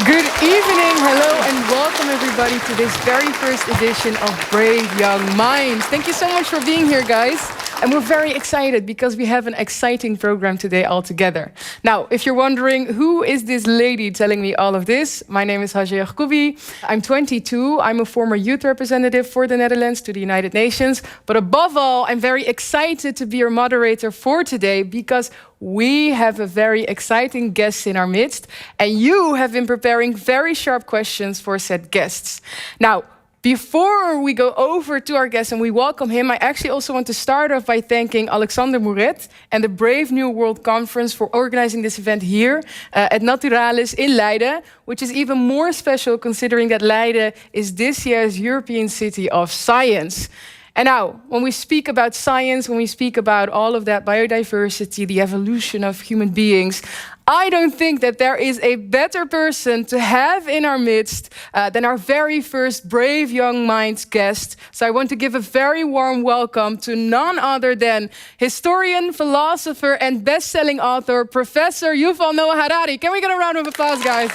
Good evening, hello, and welcome everybody to this very first edition of Brave Young Minds. Thank you so much for being here, guys. And we're very excited because we have an exciting program today all together. Now, if you're wondering, who is this lady telling me all of this? My name is Hajé Yacoubi. I'm 22. I'm a former youth representative for the Netherlands to the United Nations. But above all, I'm very excited to be your moderator for today because we have a very exciting guest in our midst. And you have been preparing very sharp questions for said guests. Now, before we go over to our guest and we welcome him, I actually also want to start off by thanking Alexander Mouret and the Brave New World Conference for organizing this event here at Naturalis in Leiden, which is even more special considering that Leiden is this year's European City of Science. And now, when we speak about science, when we speak about all of that biodiversity, the evolution of human beings, I don't think that there is a better person to have in our midst than our very first Brave Young Minds guest. So I want to give a very warm welcome to none other than historian, philosopher, and best-selling author, Professor Yuval Noah Harari. Can we get a round of applause, guys?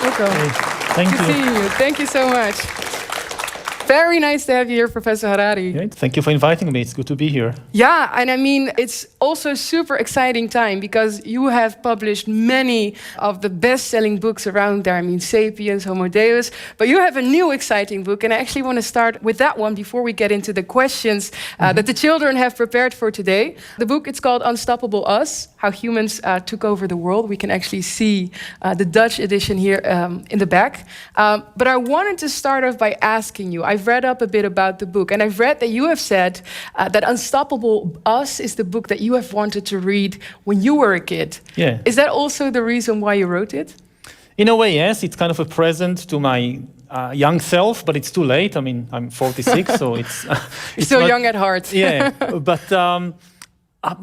Welcome. Hey, thank you. Good to see you. Thank you so much. Very nice to have you here, Professor Harari. Great. Thank you for inviting me. It's good to be here. Yeah, and I mean, it's also a super exciting time because you have published many of the best-selling books around there. I mean, Sapiens, Homo Deus, but you have a new exciting book, and I actually want to start with that one before we get into the questions that the children have prepared for today. The book, it's called Unstoppable Us, How Humans Took Over the World. We can actually see the Dutch edition here in the back. But I wanted to start off by asking you, I've read up a bit about the book, and I've read that you have said that Unstoppable Us is the book that you have wanted to read when you were a kid. Yeah. Is that also the reason why you wrote it? In a way, yes. It's kind of a present to my young self, but it's too late. I mean, I'm 46, so it's... You're still young at heart. Yeah, but...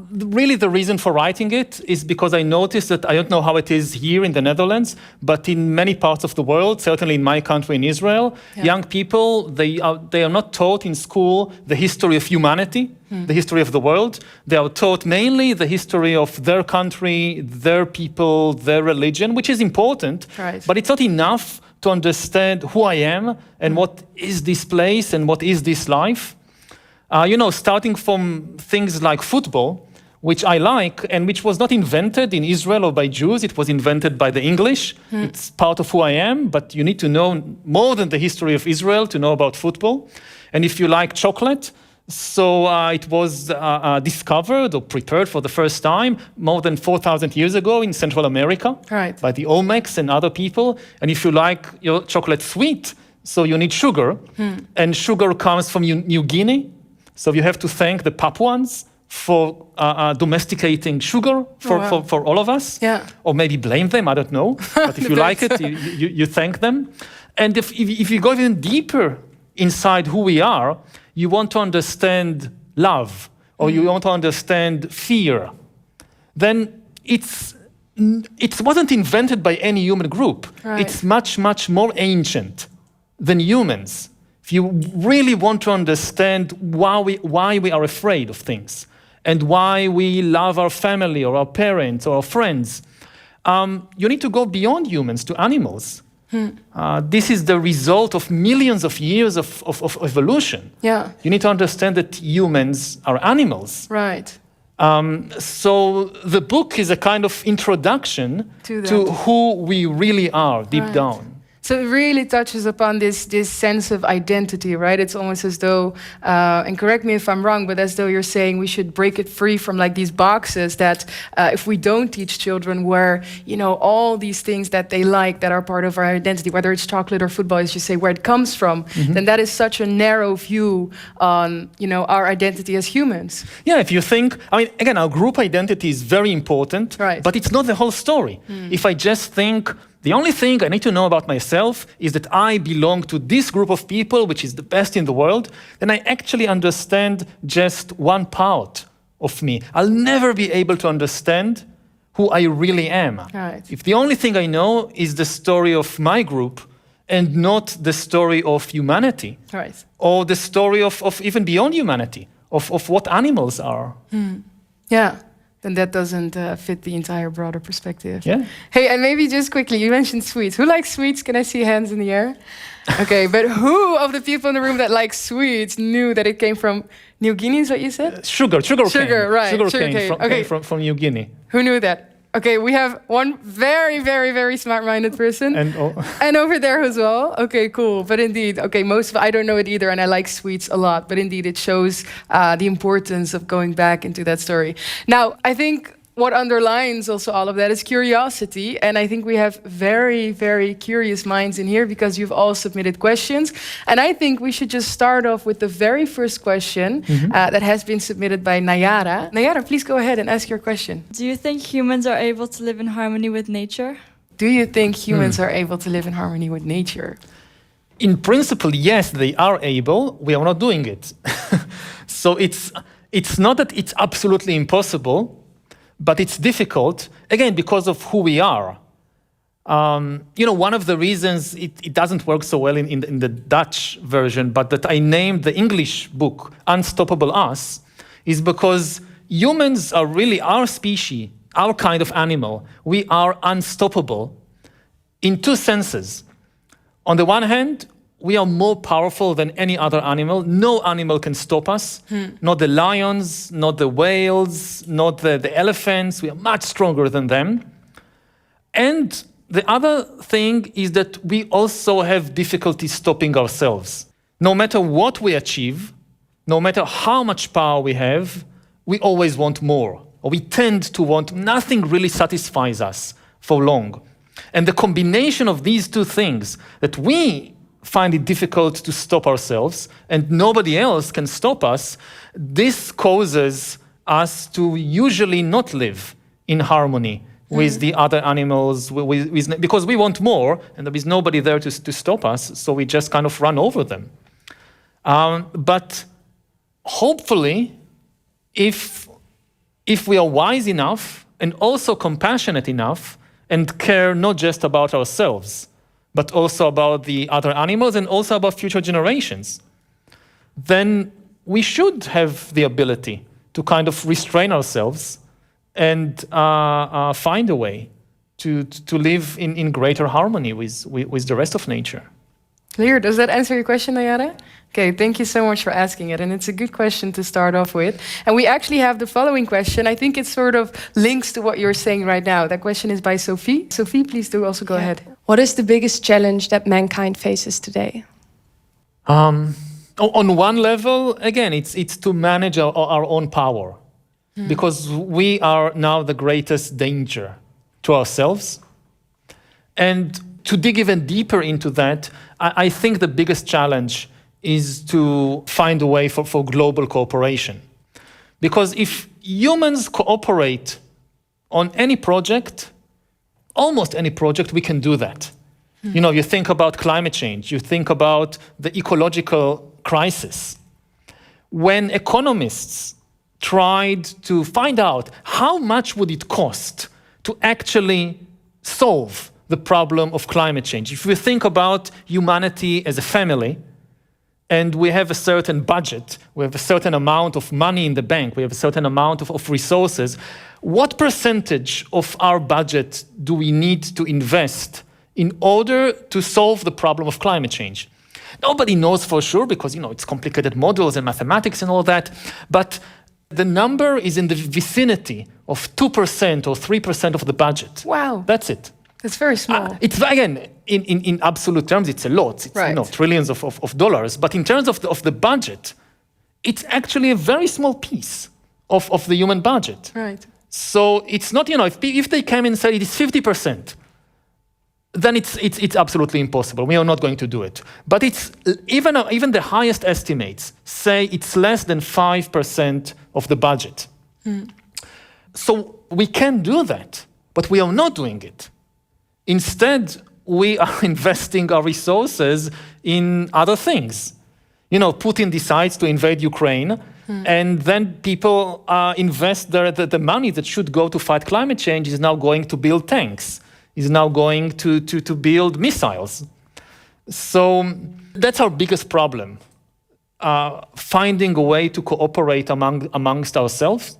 really, the reason for writing it is because I noticed that I don't know how it is here in the Netherlands, but in many parts of the world, certainly in my country, in Israel, young people, they are not taught in school the history of humanity, the history of the world. They are taught mainly the history of their country, their people, their religion, which is important, but it's not enough to understand who I am and what is this place and what is this life. Starting from things like football, which I like, and which was not invented in Israel or by Jews, it was invented by the English. It's part of who I am, but you need to know more than the history of Israel to know about football. And if you like chocolate, so it was discovered or prepared for the first time more than 4,000 years ago in Central America by the Olmecs and other people. And if you like your chocolate sweet, so you need sugar, and sugar comes from New Guinea. So you have to thank the Papuans for domesticating sugar for all of us. Yeah. Or maybe blame them, I don't know. But if you like it, you thank them. And if you go even deeper inside who we are, you want to understand love, or you want to understand fear, then it wasn't invented by any human group. It's much, much more ancient than humans. If you really want to understand why we are afraid of things and why we love our family or our parents or our friends, you need to go beyond humans to animals. This is the result of millions of years of evolution. Yeah. You need to understand that humans are animals. Right. So the book is a kind of introduction to who we really are deep down. So it really touches upon this sense of identity, right? It's almost as though, and correct me if I'm wrong, but as though you're saying we should break it free from like these boxes that if we don't teach children where, all these things that they like that are part of our identity, whether it's chocolate or football, as you say, where it comes from, then that is such a narrow view on, our identity as humans. Yeah, if you think, again, our group identity is very important, but it's not the whole story. If I just think, the only thing I need to know about myself is that I belong to this group of people, which is the best in the world, then I actually understand just one part of me. I'll never be able to understand who I really am. If the only thing I know is the story of my group and not the story of humanity, or the story of even beyond humanity, of what animals are. Yeah. then that doesn't fit the entire broader perspective. Yeah. Hey, and maybe just quickly, you mentioned sweets. Who likes sweets? Can I see hands in the air? Okay, but who of the people in the room that like sweets knew that it came from New Guinea, is what you said? Sugar cane. Right. Sugar cane. cane Okay. from New Guinea. Who knew that? Okay, we have one very, very, very smart-minded person. And over there as well. Okay, cool. But indeed, okay, I don't know it either, and I like sweets a lot. But indeed, it shows the importance of going back into that story. Now, I think what underlines also all of that is curiosity. And I think we have very, very curious minds in here because you've all submitted questions. And I think we should just start off with the very first question that has been submitted by Nayara. Nayara, please go ahead and ask your question. Do you think humans are able to live in harmony with nature? Do you think humans are able to live in harmony with nature? In principle, yes, they are able. We are not doing it. So it's not that it's absolutely impossible, but it's difficult, again, because of who we are. One of the reasons it doesn't work so well in the Dutch version, but that I named the English book Unstoppable Us, is because humans are really our species, our kind of animal. We are unstoppable in two senses. On the one hand, we are more powerful than any other animal. No animal can stop us. Not the lions, not the whales, not the elephants. We are much stronger than them. And the other thing is that we also have difficulty stopping ourselves. No matter what we achieve, no matter how much power we have, we always want more. Or we tend to want, nothing really satisfies us for long. And the combination of these two things, that we find it difficult to stop ourselves and nobody else can stop us, this causes us to usually not live in harmony with the other animals, because we want more and there is nobody there to stop us, so we just kind of run over them. But hopefully, if we are wise enough and also compassionate enough and care not just about ourselves, but also about the other animals and also about future generations, then we should have the ability to kind of restrain ourselves and find a way to live in greater harmony with the rest of nature. Clear. Does that answer your question, Nayara? Okay, thank you so much for asking it. And it's a good question to start off with. And we actually have the following question. I think it sort of links to what you're saying right now. That question is by Sophie. Sophie, please do also go ahead. What is the biggest challenge that mankind faces today? On one level, again, it's to manage our own power. Because we are now the greatest danger to ourselves. And to dig even deeper into that, I think the biggest challenge is to find a way for global cooperation. Because if humans cooperate on any project, almost any project, we can do that. You think about climate change, you think about the ecological crisis. When economists tried to find out how much would it cost to actually solve the problem of climate change. If we think about humanity as a family, and we have a certain budget, we have a certain amount of money in the bank, we have a certain amount of resources, what percentage of our budget do we need to invest in order to solve the problem of climate change? Nobody knows for sure because, it's complicated models and mathematics and all that, but the number is in the vicinity of 2% or 3% of the budget. Wow. That's it. It's very small. It's, again, in absolute terms, it's a lot. It's trillions of dollars. But in terms of the budget, it's actually a very small piece of the human budget. Right. So it's not, if they came and said it is 50%, then it's absolutely impossible. We are not going to do it. But it's even the highest estimates say it's less than 5% of the budget. So we can do that, but we are not doing it. Instead, we are investing our resources in other things. Putin decides to invade Ukraine, and then people invest the money that should go to fight climate change is now going to build tanks, is now going to build missiles. So that's our biggest problem, finding a way to cooperate amongst ourselves.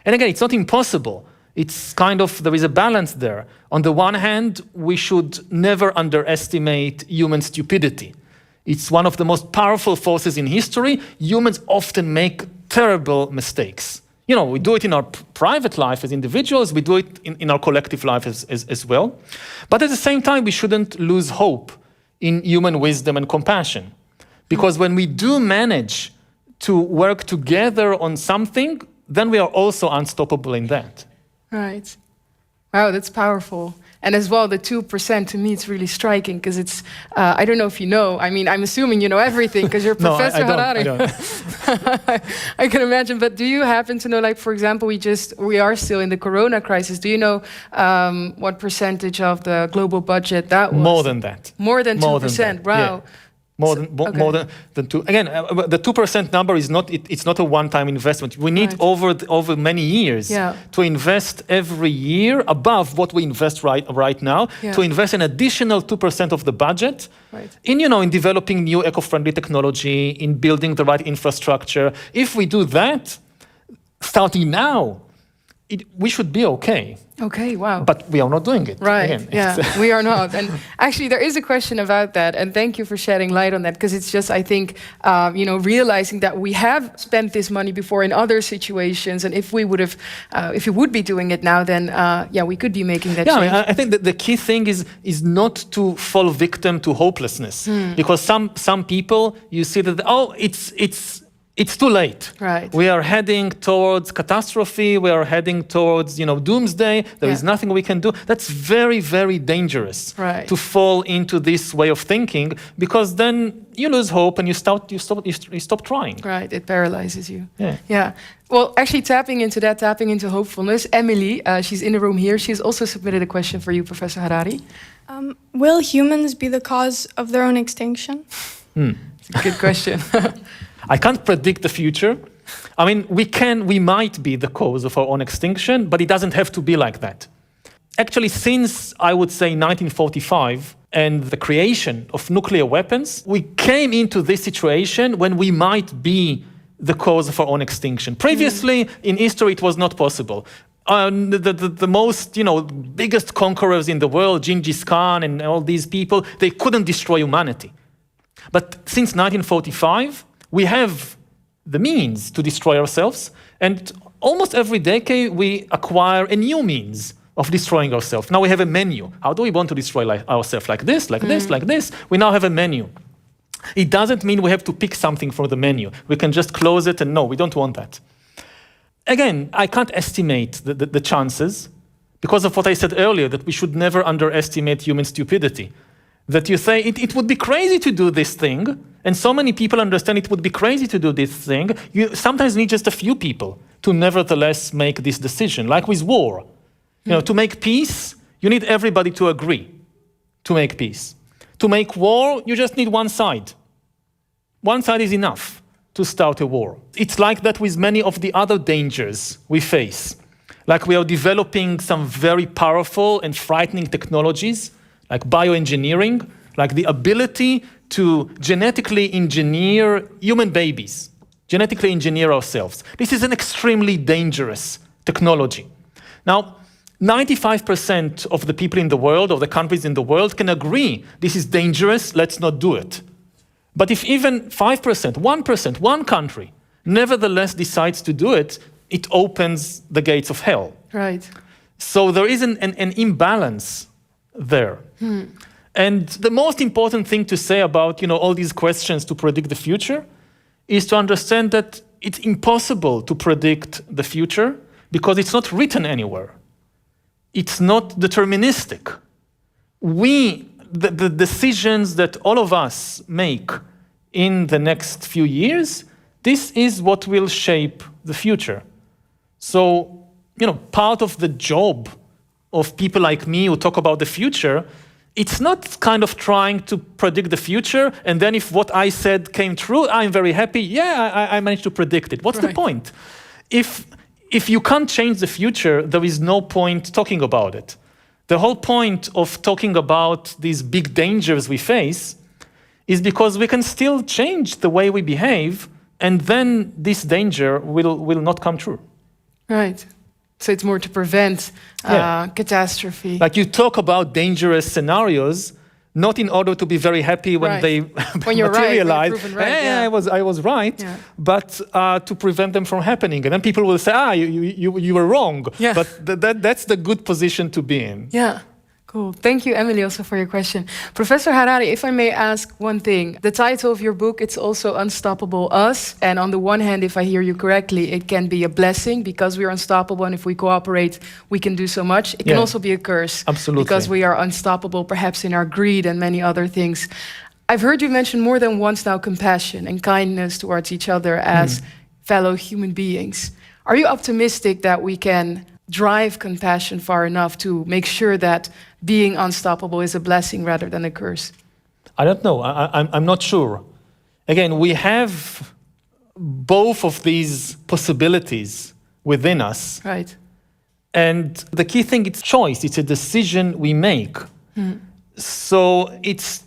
And again, it's not impossible. It's kind of, there is a balance there. On the one hand, we should never underestimate human stupidity. It's one of the most powerful forces in history. Humans often make terrible mistakes. You know, we do it in our private life as individuals, we do it in our collective life as well. But at the same time, we shouldn't lose hope in human wisdom and compassion. Because when we do manage to work together on something, then we are also unstoppable in that. Right. Wow, that's powerful. And as well, the 2%, to me, it's really striking because it's, I don't know if you know, I mean, I'm assuming you know everything because you're Professor Harari. I don't. I can imagine, but do you happen to know, like, for example, we are still in the corona crisis. Do you know what percentage of the global budget that was? More than that. More than 2%, wow. Yeah. More than two. Again, the 2% number is not. It's not a one-time investment. We need over many years to invest every year above what we invest right now. To invest an additional 2% of the budget in developing new eco-friendly technology, in building the right infrastructure. If we do that, starting now, we should be okay. Okay, wow. But we are not doing it. Right, Again, we are not. And actually, there is a question about that, and thank you for shedding light on that, because it's just, I think, realizing that we have spent this money before in other situations, and if we would be doing it now, then, we could be making that change. I think that the key thing is not to fall victim to hopelessness, because some people, you see that, it's too late. Right. We are heading towards catastrophe. We are heading towards, doomsday. There is nothing we can do. That's very, very dangerous to fall into this way of thinking, because then you lose hope and you stop trying. Right. It paralyzes you. Yeah. Well, actually, tapping into hopefulness, Emily, she's in the room here. She's also submitted a question for you, Professor Harari. Will humans be the cause of their own extinction? It's a good question. I can't predict the future. I mean, we might be the cause of our own extinction, but it doesn't have to be like that. Actually, since, I would say, 1945 and the creation of nuclear weapons, we came into this situation when we might be the cause of our own extinction. Previously, in history, it was not possible. The most, biggest conquerors in the world, Genghis Khan and all these people, they couldn't destroy humanity. But since 1945, we have the means to destroy ourselves, and almost every decade we acquire a new means of destroying ourselves. Now we have a menu. How do we want to destroy ourselves? Like this, like this, like this? We now have a menu. It doesn't mean we have to pick something from the menu. We can just close it, and no, we don't want that. Again, I can't estimate the chances because of what I said earlier, that we should never underestimate human stupidity. That you say, it would be crazy to do this thing, and so many people understand it would be crazy to do this thing. You sometimes need just a few people to nevertheless make this decision, like with war. To make peace, you need everybody to agree to make peace. To make war, you just need one side. One side is enough to start a war. It's like that with many of the other dangers we face. Like we are developing some very powerful and frightening technologies, like bioengineering, like the ability to genetically engineer human babies, genetically engineer ourselves. This is an extremely dangerous technology. Now, 95% of the people in the world, of the countries in the world, can agree this is dangerous, let's not do it. But if even 5%, 1%, one country, nevertheless decides to do it, it opens the gates of hell. Right. So there is an imbalance there. And the most important thing to say about all these questions to predict the future is to understand that it's impossible to predict the future because it's not written anywhere. It's not deterministic. The decisions that all of us make in the next few years, this is what will shape the future. So, part of the job of people like me who talk about the future, it's not kind of trying to predict the future, and then if what I said came true, I'm very happy. Yeah, I managed to predict it. What's the point? If you can't change the future, there is no point talking about it. The whole point of talking about these big dangers we face is because we can still change the way we behave, and then this danger will not come true. Right. So it's more to prevent catastrophe. Like you talk about dangerous scenarios, not in order to be very happy when they when you're materialize. Right, when you're proven right, I was right, but to prevent them from happening. And then people will say, you were wrong. Yeah. But that's the good position to be in. Yeah. Cool. Thank you, Emily, also for your question. Professor Harari, if I may ask one thing. The title of your book, it's also Unstoppable Us. And on the one hand, if I hear you correctly, it can be a blessing because we are unstoppable. And if we cooperate, we can do so much. It can also be a curse. Absolutely. Because we are unstoppable, perhaps in our greed and many other things. I've heard you mention more than once now compassion and kindness towards each other as fellow human beings. Are you optimistic that we can drive compassion far enough to make sure that being unstoppable is a blessing rather than a curse? I don't know. I'm not sure. Again, we have both of these possibilities within us. Right. And the key thing, it's choice. It's a decision we make. So it's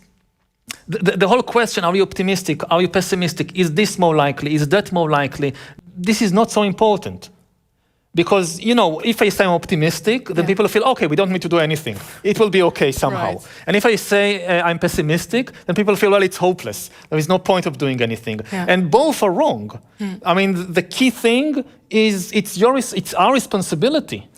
the whole question, are you optimistic? Are you pessimistic? Is this more likely? Is that more likely? This is not so important. Because, if I say I'm optimistic, then people feel, okay, we don't need to do anything. It will be okay somehow. Right. And if I say I'm pessimistic, then people feel, well, it's hopeless. There is no point of doing anything. Yeah. And both are wrong. I mean, the key thing is it's our responsibility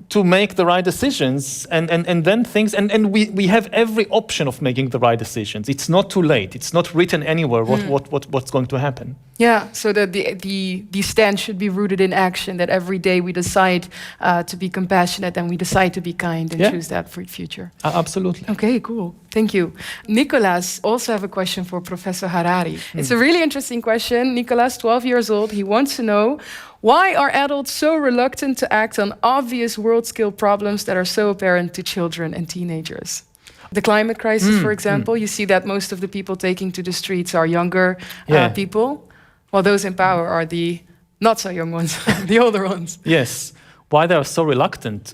to make the right decisions and then things. And we have every option of making the right decisions. It's not too late. It's not written anywhere what's going to happen. Yeah, so that the stand should be rooted in action, that every day we decide to be compassionate and we decide to be kind and choose that for the future. Absolutely. Okay, cool. Thank you. Nicolas also have a question for Professor Harari. It's a really interesting question. Nicolas, 12 years old, he wants to know, why are adults so reluctant to act on obvious world-scale problems that are so apparent to children and teenagers? The climate crisis, for example, you see that most of the people taking to the streets are younger people, while those in power are the not so young ones, the older ones. Yes. Why they are so reluctant?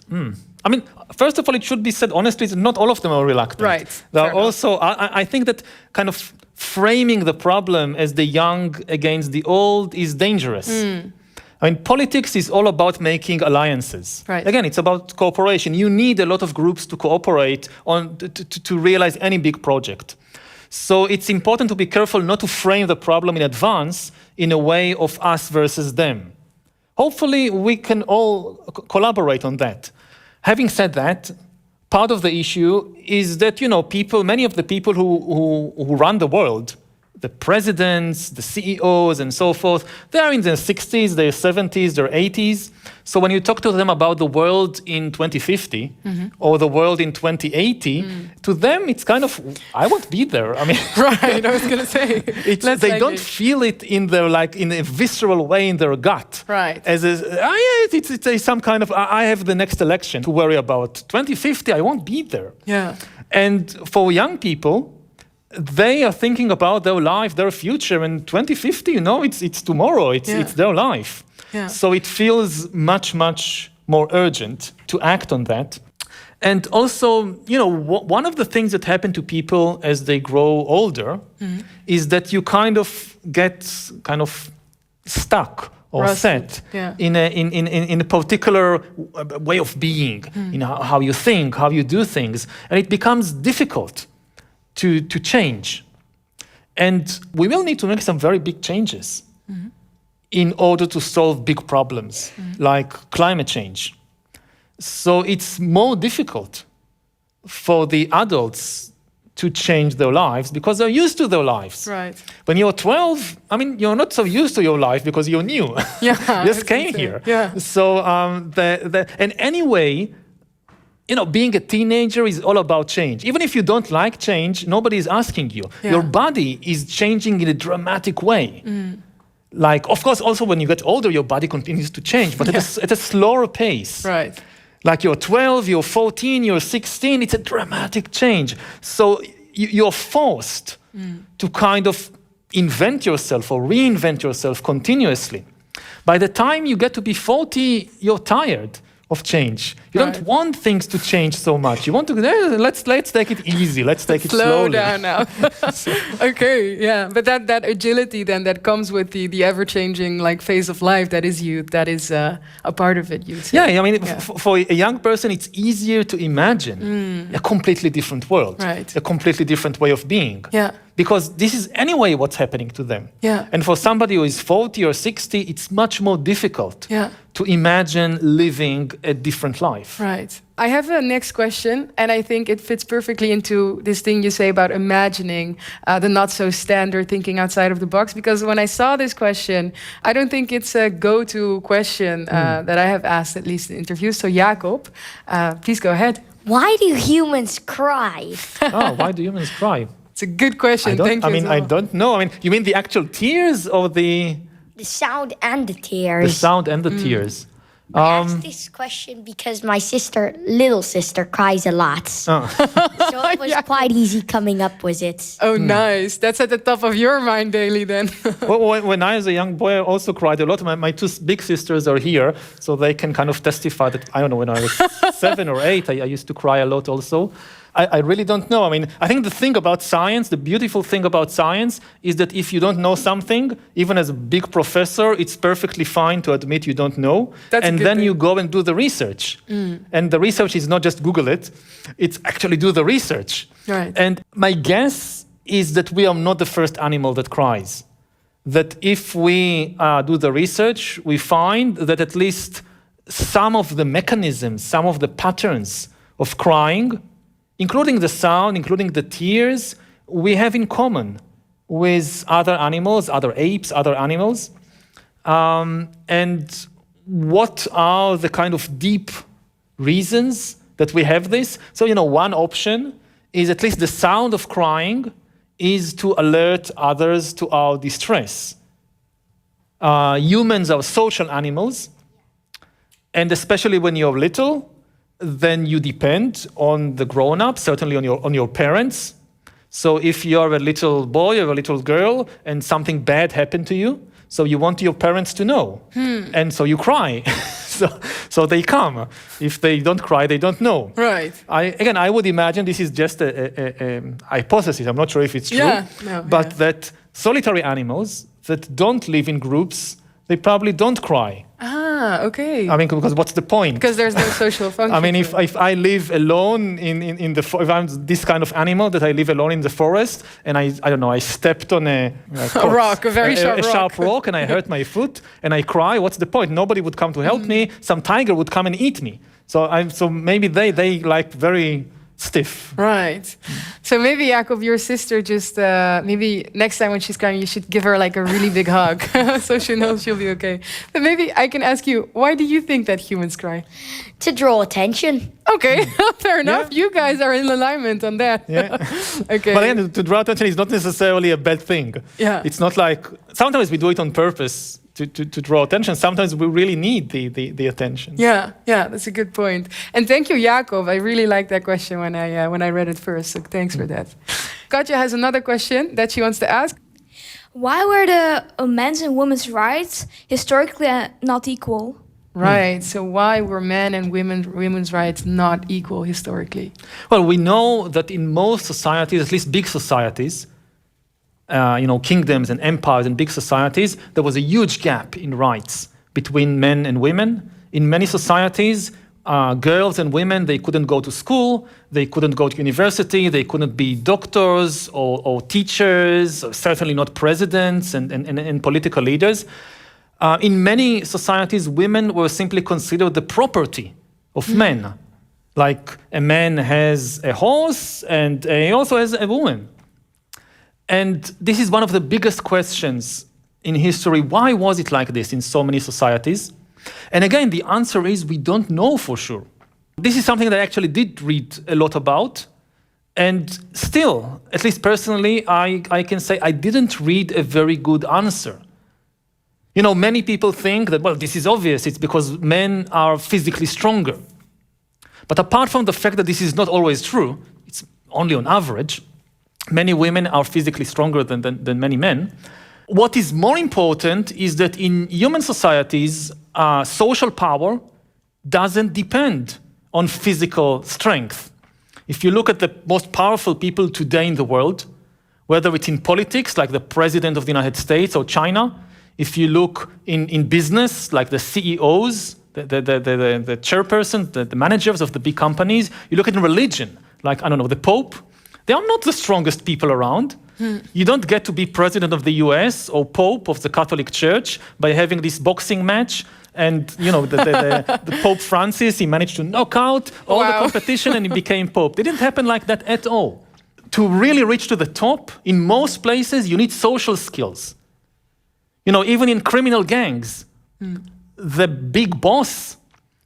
I mean, first of all, it should be said honestly, not all of them are reluctant. Right. There are also, I think that kind of framing the problem as the young against the old is dangerous. I mean, politics is all about making alliances. Right. Again, it's about cooperation. You need a lot of groups to cooperate on to realize any big project. So it's important to be careful not to frame the problem in advance in a way of us versus them. Hopefully, we can all collaborate on that. Having said that, part of the issue is that, many of the people who run the world, the presidents, the CEOs, and so forth, they are in their 60s, their 70s, their 80s. So when you talk to them about the world in 2050 or the world in 2080, to them it's kind of, I won't be there. I mean, Right, I was going to say. They don't feel it in their in a visceral way in their gut. Right. As it's some kind of, I have the next election to worry about. 2050, I won't be there. Yeah. And for young people, they are thinking about their life, their future, and 2050, it's tomorrow, it's their life. Yeah. So it feels much, much more urgent to act on that. And also, one of the things that happen to people as they grow older is that you kind of get stuck or set in a particular way of being, how you think, how you do things, and it becomes difficult to change. And we will need to make some very big changes in order to solve big problems like climate change. So it's more difficult for the adults to change their lives because they're used to their lives. Right. When you're 12, you're not so used to your life because you're new. Yeah. You just came here. Yeah. So, and anyway, being a teenager is all about change. Even if you don't like change, nobody is asking you. Yeah. Your body is changing in a dramatic way. Like, of course, also when you get older, your body continues to change, but at a slower pace. Right. Like you're 12, you're 14, you're 16, it's a dramatic change. So you're forced to kind of invent yourself or reinvent yourself continuously. By the time you get to be 40, you're tired of change. You don't want things to change so much. You want to, let's take it easy. Let's take it Slow slowly. down now. Okay, yeah. But that agility then that comes with the ever-changing like phase of life, that is youth, that is a part of it, you'd say. Yeah, I mean, for a young person, it's easier to imagine a completely different world, a completely different way of being. Yeah. Because this is anyway what's happening to them. Yeah. And for somebody who is 40 or 60, it's much more difficult to imagine living a different life. Right. I have a next question, and I think it fits perfectly into this thing you say about imagining the not so standard thinking outside of the box. Because when I saw this question, I don't think it's a go-to question that I have asked, at least in interviews. So Jacob, please go ahead. Why do humans cry? Oh, why do humans cry? It's a good question. Thank you. I don't know. I mean, you mean the actual tears or the sound and the tears. The sound and the tears. I asked this question because my little sister, cries a lot. So it was quite easy coming up with it. Oh, nice. That's at the top of your mind daily then. Well, when I was a young boy, I also cried a lot. My two big sisters are here, so they can kind of testify that, I don't know, when I was 7 or 8, I used to cry a lot also. I really don't know. I mean, I think the thing about science, the beautiful thing about science, is that if you don't know something, even as a big professor, it's perfectly fine to admit you don't know. And then you go and do the research. And the research is not just Google it, it's actually do the research. Right. And my guess is that we are not the first animal that cries. That if we do the research, we find that at least some of the mechanisms, some of the patterns of crying, including the sound, including the tears, we have in common with other animals, other apes, other animals. And what are the kind of deep reasons that we have this? So, one option is at least the sound of crying is to alert others to our distress. Humans are social animals, and especially when you're little, then you depend on the grown-ups, certainly on your parents. So if you're a little boy or a little girl and something bad happened to you, so you want your parents to know. And so you cry. so they come. If they don't cry, they don't know. Right. I would imagine this is just a hypothesis. I'm not sure if it's true. But that solitary animals that don't live in groups, they probably don't cry. Ah, okay. I mean, because what's the point? Because there's no social function. I mean, if I live alone if I'm this kind of animal that I live alone in the forest, and I don't know, I stepped on a rock, a very sharp rock, and I hurt my foot, and I cry. What's the point? Nobody would come to help me. Some tiger would come and eat me. So maybe they like very stiff. Right. So maybe, Jacob, your sister just, maybe next time when she's crying, you should give her like a really big hug so she knows she'll be okay. But maybe I can ask you, why do you think that humans cry? To draw attention. Okay, fair enough. Yeah. You guys are in alignment on that. Yeah. Okay. But again, to draw attention is not necessarily a bad thing. Yeah. It's not like, sometimes we do it on purpose to draw attention. Sometimes we really need the attention. Yeah, that's a good point. And thank you, Jacob. I really liked that question when I read it first. So thanks for that. Katja has another question that she wants to ask. Why were the men's and women's rights historically not equal? Right. So why were men and women's rights not equal historically? Well, we know that in most societies, at least big societies, kingdoms and empires and big societies, there was a huge gap in rights between men and women. In many societies, girls and women, they couldn't go to school, they couldn't go to university, they couldn't be doctors or teachers, or certainly not presidents and political leaders. In many societies, women were simply considered the property of men. Like a man has a horse and he also has a woman. And this is one of the biggest questions in history. Why was it like this in so many societies? And again, the answer is we don't know for sure. This is something that I actually did read a lot about. And still, at least personally, I can say I didn't read a very good answer. Many people think that, well, this is obvious. It's because men are physically stronger. But apart from the fact that this is not always true, it's only on average, many women are physically stronger than many men. What is more important is that in human societies, social power doesn't depend on physical strength. If you look at the most powerful people today in the world, whether it's in politics, like the President of the United States or China, if you look in business, like the CEOs, the chairpersons, the managers of the big companies, you look at religion, like, I don't know, the Pope, they are not the strongest people around. You don't get to be president of the US or Pope of the Catholic Church by having this boxing match. And, you know, the Pope Francis, he managed to knock out all the competition and he became Pope. It didn't happen like that at all. To really reach to the top, in most places, you need social skills. You know, even in criminal gangs, the big boss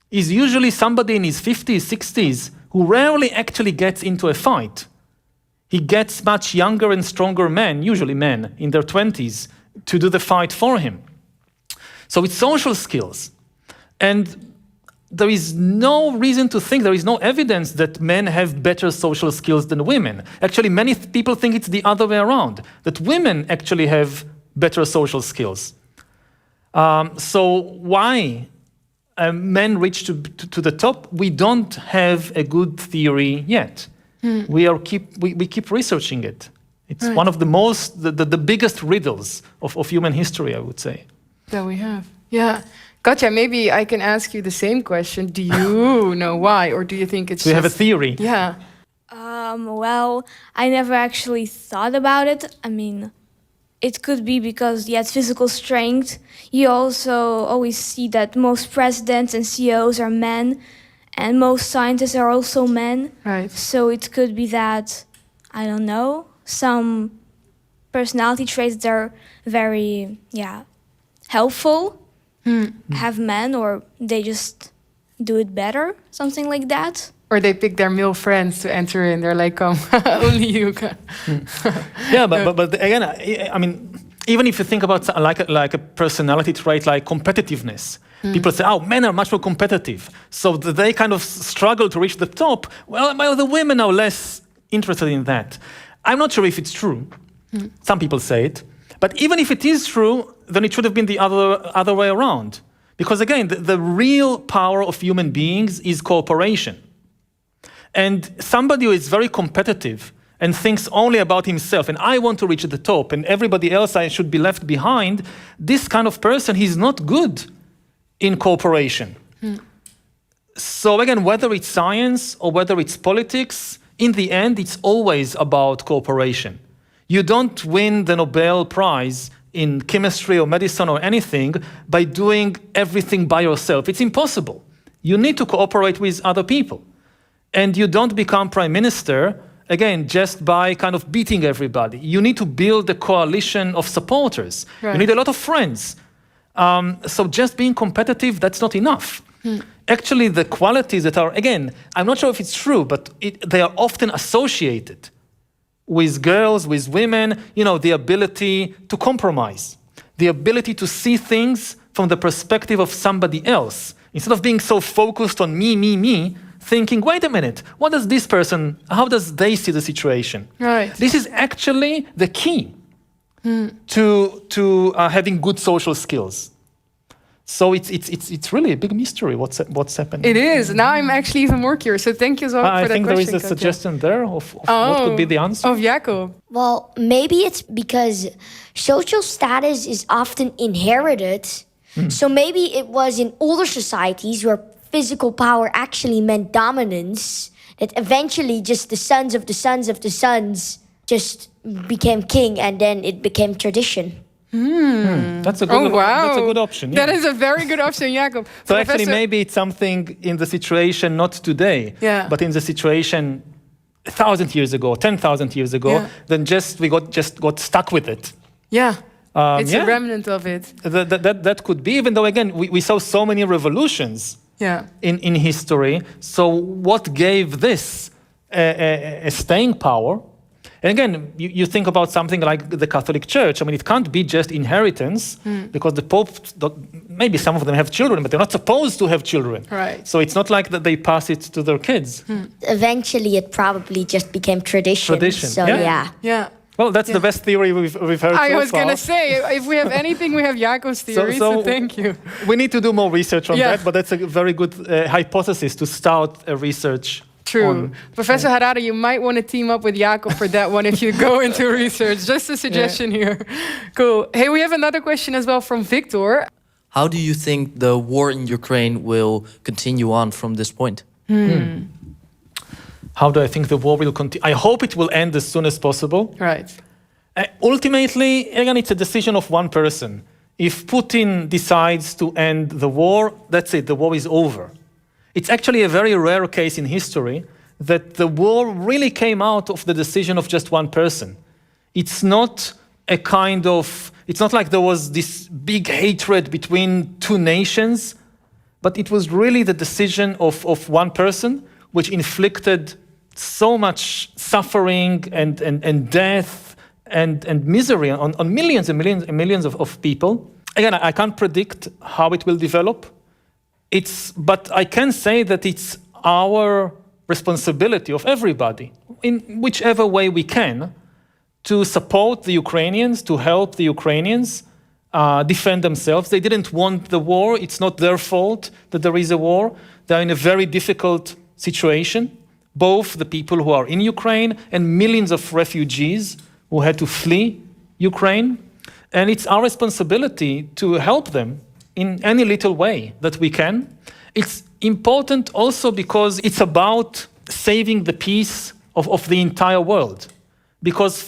is usually somebody in his 50s, 60s, who rarely actually gets into a fight. He gets much younger and stronger men, usually men in their 20s, to do the fight for him. So it's social skills. And there is no reason to think, there is no evidence that men have better social skills than women. Actually, many people think it's the other way around, that women actually have better social skills. So why men reach to the top? We don't have a good theory yet. We keep researching it. It's one of the biggest riddles of human history, I would say. That we have. Yeah. Gotcha. Maybe I can ask you the same question. Do you know why? Or do you think it's Do you have a theory? Yeah. Well, I never actually thought about it. I mean, it could be because, it's physical strength. You also always see that most presidents and CEOs are men, and most scientists are also men. Right. So it could be that, I don't know, some personality traits that are very, helpful have men, or they just do it better, something like that. Or they pick their male friends to enter in. They're like, only you can. But again, I mean, even if you think about like a personality trait like competitiveness, people say, men are much more competitive. So they kind of struggle to reach the top. Well, the women are less interested in that. I'm not sure if it's true. Some people say it. But even if it is true, then it should have been the other way around. Because again, the real power of human beings is cooperation. And somebody who is very competitive and thinks only about himself, and I want to reach the top, and everybody else I should be left behind, this kind of person, he's not good in cooperation. So again, whether it's science or whether it's politics, in the end, it's always about cooperation. You don't win the Nobel Prize in chemistry or medicine or anything by doing everything by yourself. It's impossible. You need to cooperate with other people. And you don't become prime minister, again, just by kind of beating everybody. You need to build a coalition of supporters. Right. You need a lot of friends. So just being competitive, that's not enough. Actually, the qualities that are, again, I'm not sure if it's true, but they are often associated with girls, with women, the ability to compromise, the ability to see things from the perspective of somebody else. Instead of being so focused on me, thinking, wait a minute, how does they see the situation? Right. This is actually the key to having good social skills. So it's really a big mystery what's happening. It is. Now I'm actually even more curious. So thank you so much for that question. I think there is a suggestion there of what could be the answer. Of Jacob. Well, maybe it's because social status is often inherited. So maybe it was in older societies where physical power actually meant dominance, that eventually just the sons of the sons of the sons just became king, and then it became tradition. That's a good option. Yeah. That is a very good option, Jacob. So actually, maybe it's something in the situation not today, but in the situation 1,000 years ago, 10,000 years ago, then we got stuck with it. Yeah. It's a remnant of it. That could be, even though again we saw so many revolutions in history. So what gave this a staying power? And again, you think about something like the Catholic Church. I mean, it can't be just inheritance, because the Pope, maybe some of them have children, but they're not supposed to have children. Right. So it's not like that they pass it to their kids. Eventually, it probably just became tradition. Tradition, So yeah. Well, that's the best theory we've heard I so was far. going to say, if we have anything, we have Jacob's theory, so thank you. We need to do more research on Yeah. that, but that's a very good hypothesis to start a research. True. Professor Harari, you might want to team up with Jacob for that one if you go into research. Just a suggestion here. Cool. Hey, we have another question as well from Victor. How do you think the war in Ukraine will continue on from this point? How do I think the war will continue? I hope it will end as soon as possible. Right. Ultimately, again, it's a decision of one person. If Putin decides to end the war, that's it, the war is over. It's actually a very rare case in history that the war really came out of the decision of just one person. It's not it's not like there was this big hatred between two nations, but it was really the decision of one person which inflicted so much suffering and death and misery on millions and millions and millions of people. Again, I can't predict how it will develop. But I can say that it's our responsibility of everybody, in whichever way we can, to support the Ukrainians, to help the Ukrainians defend themselves. They didn't want the war. It's not their fault that there is a war. They're in a very difficult situation, both the people who are in Ukraine and millions of refugees who had to flee Ukraine. And it's our responsibility to help them in any little way that we can. It's important also because it's about saving the peace of the entire world. Because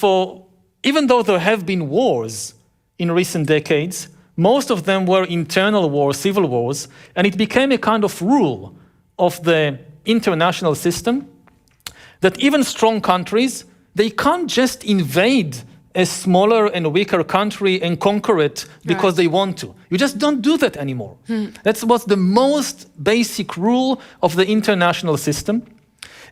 even though there have been wars in recent decades, most of them were internal wars, civil wars, and it became a kind of rule of the international system that even strong countries, they can't just invade a smaller and weaker country and conquer it because they want to. You just don't do that anymore. That was the most basic rule of the international system.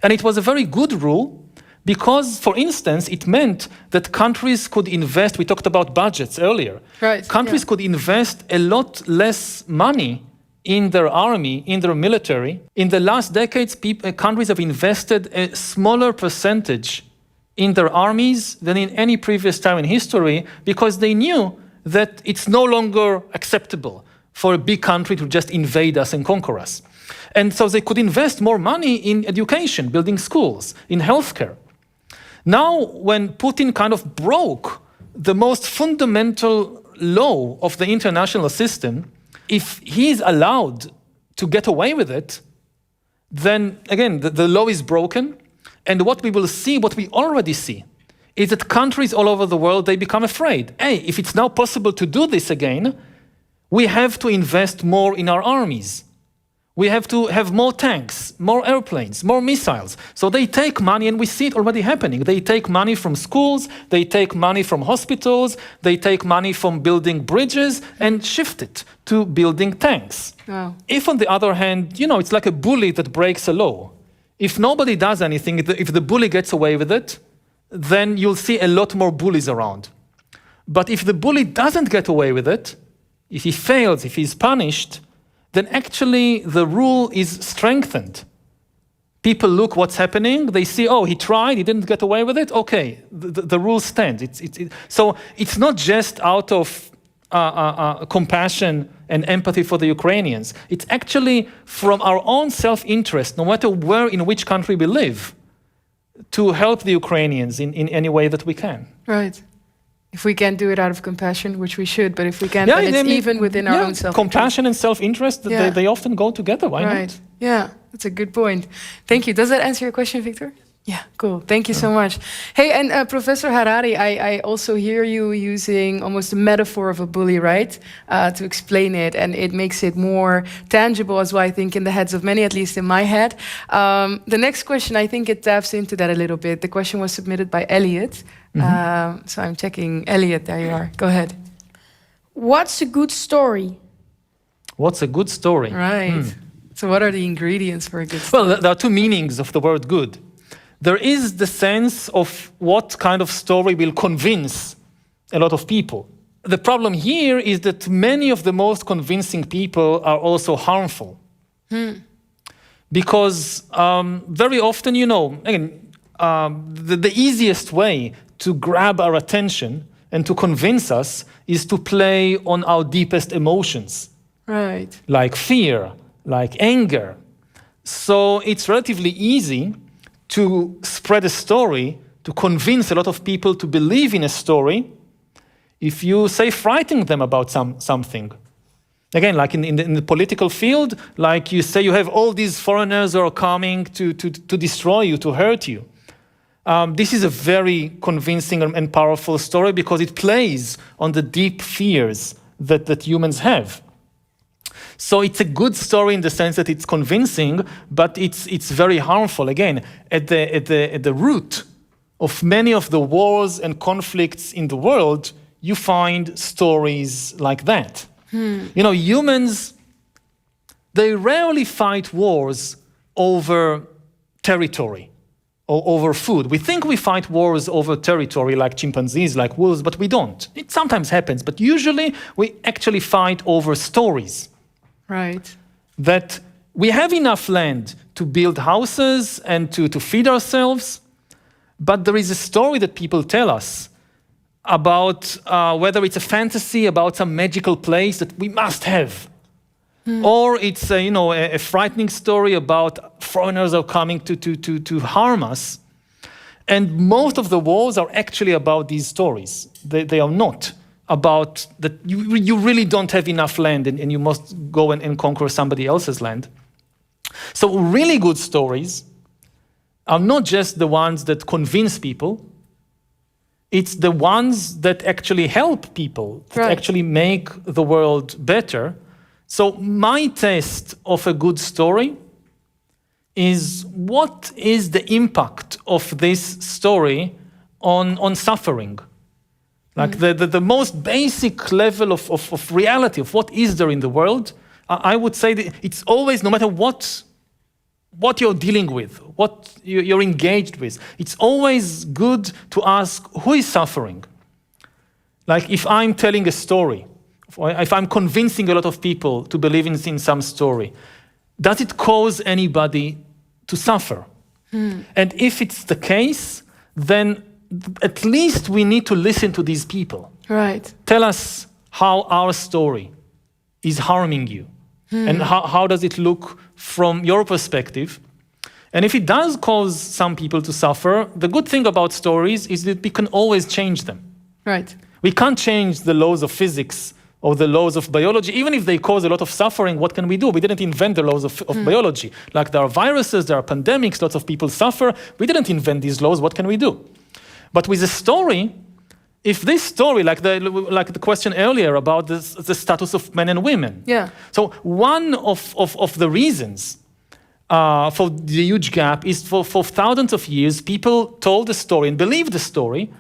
And it was a very good rule because, for instance, it meant that countries could invest, we talked about budgets earlier. Right, Countries could invest a lot less money in their army, in their military. In the last decades, countries have invested a smaller percentage in their armies than in any previous time in history because they knew that it's no longer acceptable for a big country to just invade us and conquer us. And so they could invest more money in education, building schools, in healthcare. Now, when Putin kind of broke the most fundamental law of the international system, if he's allowed to get away with it, then again, the law is broken. And what we will see, what we already see, is that countries all over the world, they become afraid. Hey, if it's now possible to do this again, we have to invest more in our armies. We have to have more tanks, more airplanes, more missiles. So they take money, and we see it already happening. They take money from schools, they take money from hospitals, they take money from building bridges and shift it to building tanks. Wow. If on the other hand, it's like a bully that breaks a law. If nobody does anything, if the bully gets away with it, then you'll see a lot more bullies around. But if the bully doesn't get away with it, if he fails, if he's punished, then actually the rule is strengthened. People look what's happening, they see, oh, he tried, he didn't get away with it, okay, the rule stands. So it's not just out of compassion and empathy for the Ukrainians. It's actually from our own self-interest, no matter where, in which country we live, to help the Ukrainians in any way that we can. Right. If we can't do it out of compassion, which we should, but if we can't, then it's even within our own self-interest. Compassion and self-interest, they often go together. Why not? Yeah, that's a good point. Thank you. Does that answer your question, Victor? Yeah, cool. Thank you so much. Hey, and Professor Harari, I also hear you using almost a metaphor of a bully, right? To explain it, and it makes it more tangible as well, I think, in the heads of many, at least in my head. The next question, I think it taps into that a little bit. The question was submitted by Elliot. So I'm checking. Elliot, there you are. Go ahead. What's a good story? What's a good story? Right. So what are the ingredients for a good story? Well, there are two meanings of the word good. There is the sense of what kind of story will convince a lot of people. The problem here is that many of the most convincing people are also harmful. Because very often, again, the easiest way to grab our attention and to convince us is to play on our deepest emotions. Right. Like fear, like anger. So it's relatively easy to spread a story, to convince a lot of people to believe in a story, if you say frighten them about something. Again, like in the political field, like you say you have all these foreigners who are coming to destroy you, to hurt you. This is a very convincing and powerful story because it plays on the deep fears that humans have. So it's a good story in the sense that it's convincing, but it's very harmful. Again, at the root of many of the wars and conflicts in the world, you find stories like that. You know, humans, they rarely fight wars over territory or over food. We think we fight wars over territory like chimpanzees, like wolves, but we don't. It sometimes happens, but usually we actually fight over stories. Right. That we have enough land to build houses and to feed ourselves, but there is a story that people tell us about whether it's a fantasy about some magical place that we must have, or it's a frightening story about foreigners are coming to harm us. And most of the wars are actually about these stories. They are not about that you really don't have enough land and you must go and conquer somebody else's land. So really good stories are not just the ones that convince people, it's the ones that actually help people, that actually make the world better. So my test of a good story is what is the impact of this story on suffering? Like the most basic level of reality, of what is there in the world, I would say that it's always, no matter what you're dealing with, what you're engaged with, it's always good to ask, who is suffering? Like if I'm telling a story, if I'm convincing a lot of people to believe in some story, does it cause anybody to suffer? And if it's the case, then at least we need to listen to these people. Right. Tell us how our story is harming you. And how does it look from your perspective? And if it does cause some people to suffer, the good thing about stories is that we can always change them. Right. We can't change the laws of physics or the laws of biology. Even if they cause a lot of suffering, what can we do? We didn't invent the laws of biology. Like there are viruses, there are pandemics, lots of people suffer. We didn't invent these laws, what can we do? But with a story, if this story, like the question earlier about the status of men and women. Yeah. So one of the reasons for the huge gap is for thousands of years, people told the story and believed the story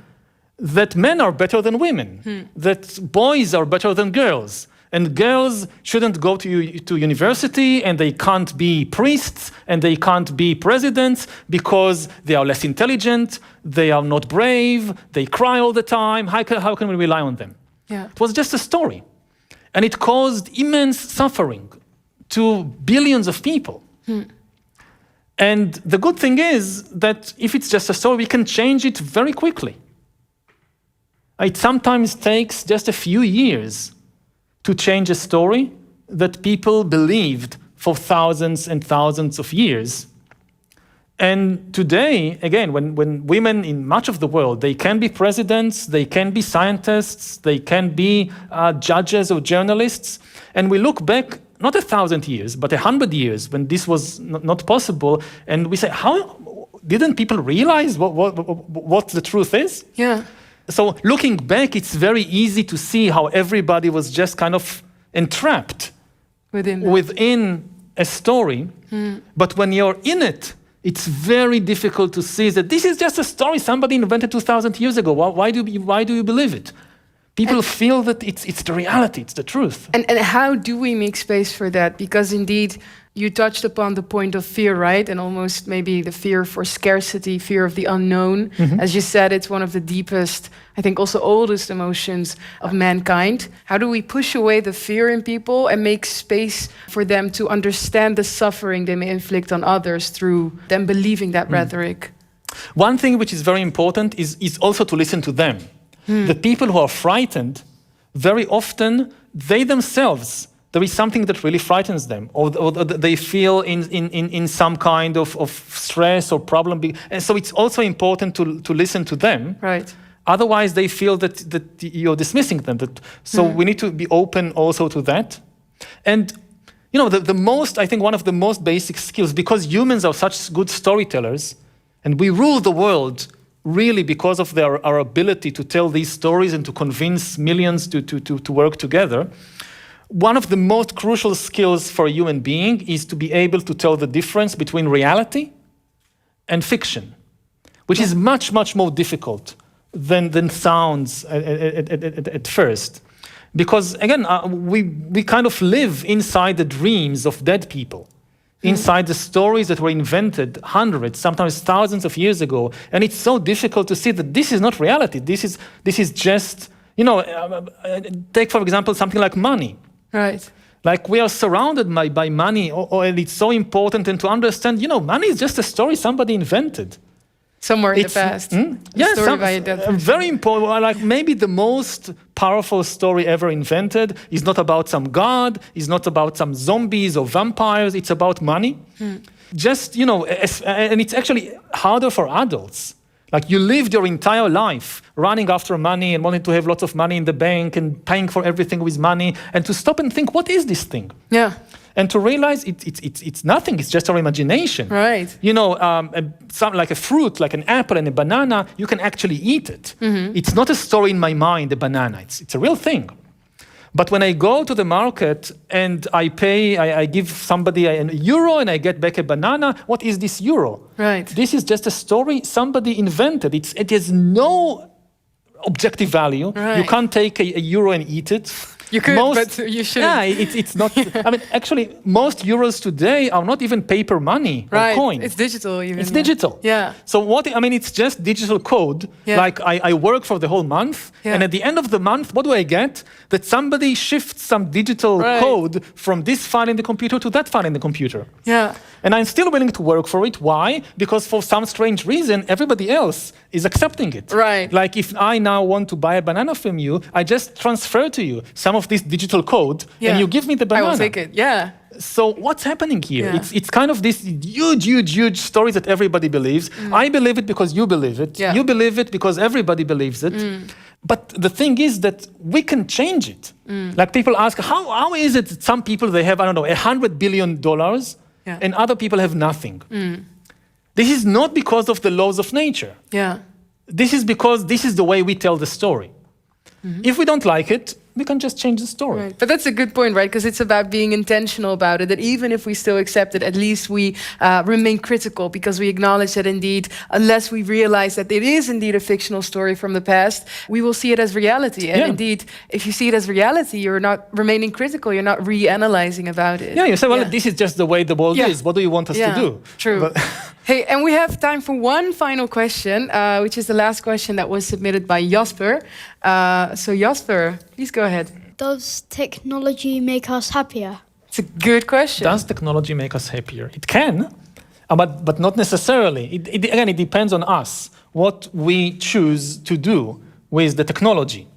that men are better than women, that boys are better than girls, and girls shouldn't go to university, and they can't be priests, and they can't be presidents because they are less intelligent, they are not brave, they cry all the time. How can we rely on them? Yeah. It was just a story. And it caused immense suffering to billions of people. And the good thing is that if it's just a story, we can change it very quickly. It sometimes takes just a few years to change a story that people believed for thousands and thousands of years. And today, again, when women in much of the world, they can be presidents, they can be scientists, they can be judges or journalists, and we look back, not 1,000 years, but 100 years when this was not possible, and we say, how didn't people realize what the truth is? Yeah. So looking back, it's very easy to see how everybody was just kind of entrapped within a story. But when you're in it, it's very difficult to see that this is just a story somebody invented 2,000 years ago. Why do you believe it? People feel that it's the reality, it's the truth. And how do we make space for that? Because indeed, you touched upon the point of fear, right? And almost maybe the fear for scarcity, fear of the unknown. As you said, it's one of the deepest, I think also oldest emotions of mankind. How do we push away the fear in people and make space for them to understand the suffering they may inflict on others through them believing that rhetoric? One thing which is very important is also to listen to them. The people who are frightened, very often, they themselves, there is something that really frightens them, or they feel in some kind of stress or problem. And so it's also important to listen to them. Right. Otherwise, they feel that you're dismissing them. So we need to be open also to that. And I think one of the most basic skills, because humans are such good storytellers, and we rule the world really because of our ability to tell these stories and to convince millions to work together. One of the most crucial skills for a human being is to be able to tell the difference between reality and fiction, which is much, much more difficult than sounds at first. Because, again, we kind of live inside the dreams of dead people, inside the stories that were invented hundreds, sometimes thousands of years ago. And it's so difficult to see that this is not reality. This is just, take, for example, something like money. Right. Like we are surrounded by money, and it's so important. And to understand, money is just a story somebody invented. Somewhere in the past. Yes, Story very important. Like maybe the most powerful story ever invented is not about some god, is not about some zombies or vampires. It's about money. Just, and it's actually harder for adults. Like you lived your entire life running after money and wanting to have lots of money in the bank and paying for everything with money, and to stop and think, what is this thing? Yeah. And to realize it's nothing, it's just our imagination. Right. Something like a fruit, like an apple and a banana, you can actually eat it. It's not a story in my mind, a banana, it's a real thing. But when I go to the market and I give somebody an euro and I get back a banana, what is this euro? Right. This is just a story somebody invented. It has no objective value. Right. You can't take a euro and eat it. You could, but you shouldn't. Yeah, it's not. I mean, actually, most euros today are not even paper money or coin. It's digital even. It's digital. Yeah. So it's just digital code. Yeah. Like I work for the whole month, and at the end of the month, what do I get? That somebody shifts some digital code from this file in the computer to that file in the computer. Yeah. And I'm still willing to work for it. Why? Because for some strange reason, everybody else is accepting it. Right. Like if I now want to buy a banana from you, I just transfer to you some of this digital code, and you give me the banana. I will take it. Yeah. So what's happening here? Yeah. It's kind of this huge story that everybody believes. I believe it because you believe it. Yeah. You believe it because everybody believes it. But the thing is that we can change it. Like people ask, how is it that some people, they have, $100 billion, and other people have nothing? This is not because of the laws of nature. Yeah. This is because this is the way we tell the story. If we don't like it, we can just change the story. Right. But that's a good point, right? Because it's about being intentional about it, that even if we still accept it, at least we remain critical, because we acknowledge that indeed, unless we realize that it is indeed a fictional story from the past, we will see it as reality. And indeed, if you see it as reality, you're not remaining critical, you're not reanalyzing about it. Yeah, you say, well, this is just the way the world is. What do you want us to do? True. Hey, and we have time for one final question, which is the last question that was submitted by Jasper. So Jasper, please go ahead. Does technology make us happier? It's a good question. Does technology make us happier? It can, but not necessarily. Again, it depends on us, what we choose to do with the technology.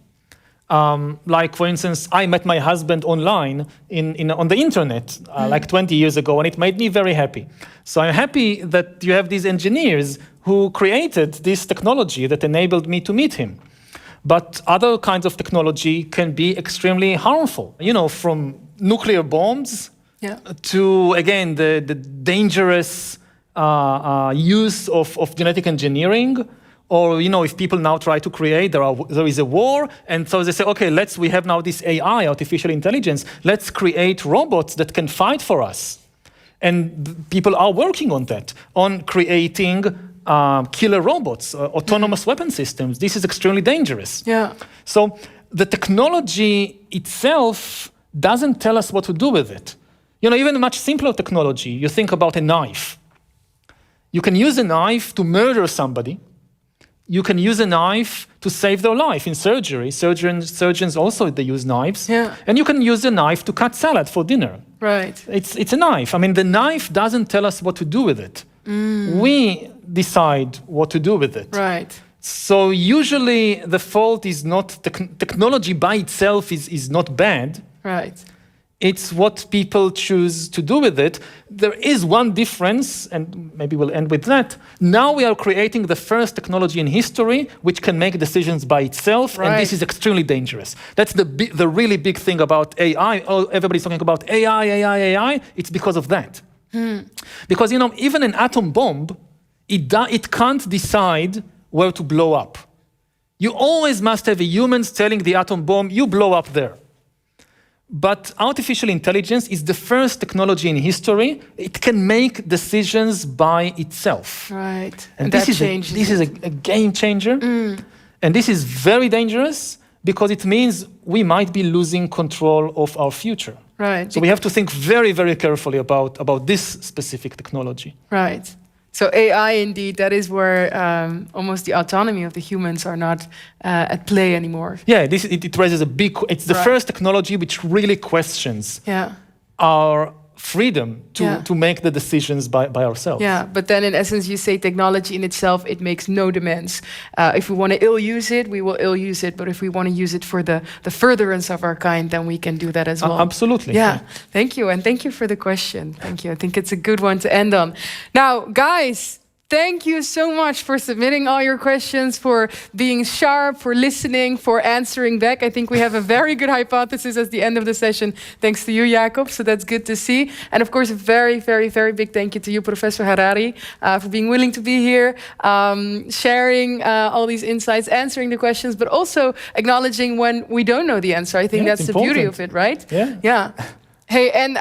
Like, for instance, I met my husband online on the internet like 20 years ago, and it made me very happy. So I'm happy that you have these engineers who created this technology that enabled me to meet him. But other kinds of technology can be extremely harmful, from nuclear bombs to, again, the dangerous use of genetic engineering. Or, if people now try to create, there is a war, and so they say, okay, we have now this AI, artificial intelligence, let's create robots that can fight for us. And people are working on that, on creating killer robots, autonomous weapon systems. This is extremely dangerous. Yeah. So the technology itself doesn't tell us what to do with it. Even a much simpler technology, you think about a knife. You can use a knife to murder somebody. You can use a knife to save their life in surgery. Surgeons also, they use knives. Yeah. And you can use a knife to cut salad for dinner. Right. It's a knife. I mean, the knife doesn't tell us what to do with it. We decide what to do with it. Right. So usually the fault is not technology by itself is not bad. Right. It's what people choose to do with it. There is one difference, and maybe we'll end with that. Now we are creating the first technology in history which can make decisions by itself, Right. and this is extremely dangerous. That's the really big thing about AI. Oh, everybody's talking about AI. It's because of that. Because, even an atom bomb, it can't decide where to blow up. You always must have humans telling the atom bomb, you blow up there. But artificial intelligence is the first technology in history. It can make decisions by itself. Right. And that this changes is a game changer. And this is very dangerous because it means we might be losing control of our future. Right. So we have to think very, very carefully about this specific technology. Right. So AI, indeed, that is where almost the autonomy of the humans are not at play anymore. Yeah, it raises it's the first technology which really questions our freedom to make the decisions by ourselves. Yeah, but then in essence, you say technology in itself, it makes no demands. If we want to ill use it, we will ill use it. But if we want to use it for the furtherance of our kind, then we can do that as well. Absolutely. Yeah, thank you. And thank you for the question. Thank you. I think it's a good one to end on. Now, guys, thank you so much for submitting all your questions, for being sharp, for listening, for answering back. I think we have a very good hypothesis at the end of the session, thanks to you, Jacob, so that's good to see. And of course, a very, very, very big thank you to you, Professor Harari, for being willing to be here, sharing all these insights, answering the questions, but also acknowledging when we don't know the answer. I think that's the beauty of it, right? Yeah. Hey, and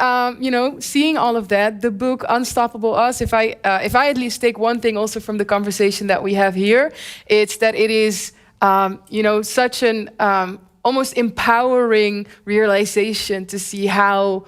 seeing all of that, the book Unstoppable Us, if I at least take one thing also from the conversation that we have here, it's that it is, such an almost empowering realization to see how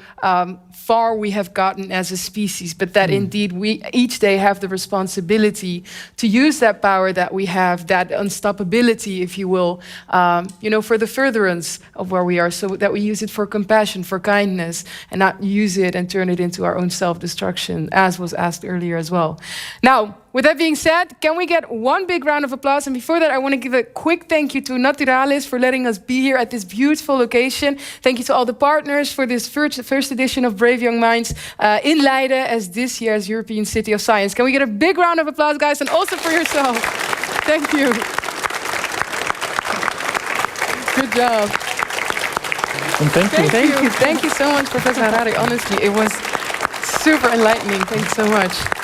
far we have gotten as a species, but that indeed we each day have the responsibility to use that power that we have, that unstoppability, if you will, for the furtherance of where we are, so that we use it for compassion, for kindness, and not use it and turn it into our own self-destruction, as was asked earlier as well. Now, with that being said, can we get one big round of applause? And before that, I want to give a quick thank you to Naturalis for letting us be here at this beautiful location. Thank you to all the partners for this first edition of Brave Young Minds in Leiden as this year's European City of Science. Can we get a big round of applause, guys? And also for yourself. Thank you. Good job. And thank you. Thank you so much, Professor Harari. Honestly, it was super enlightening. Thanks so much.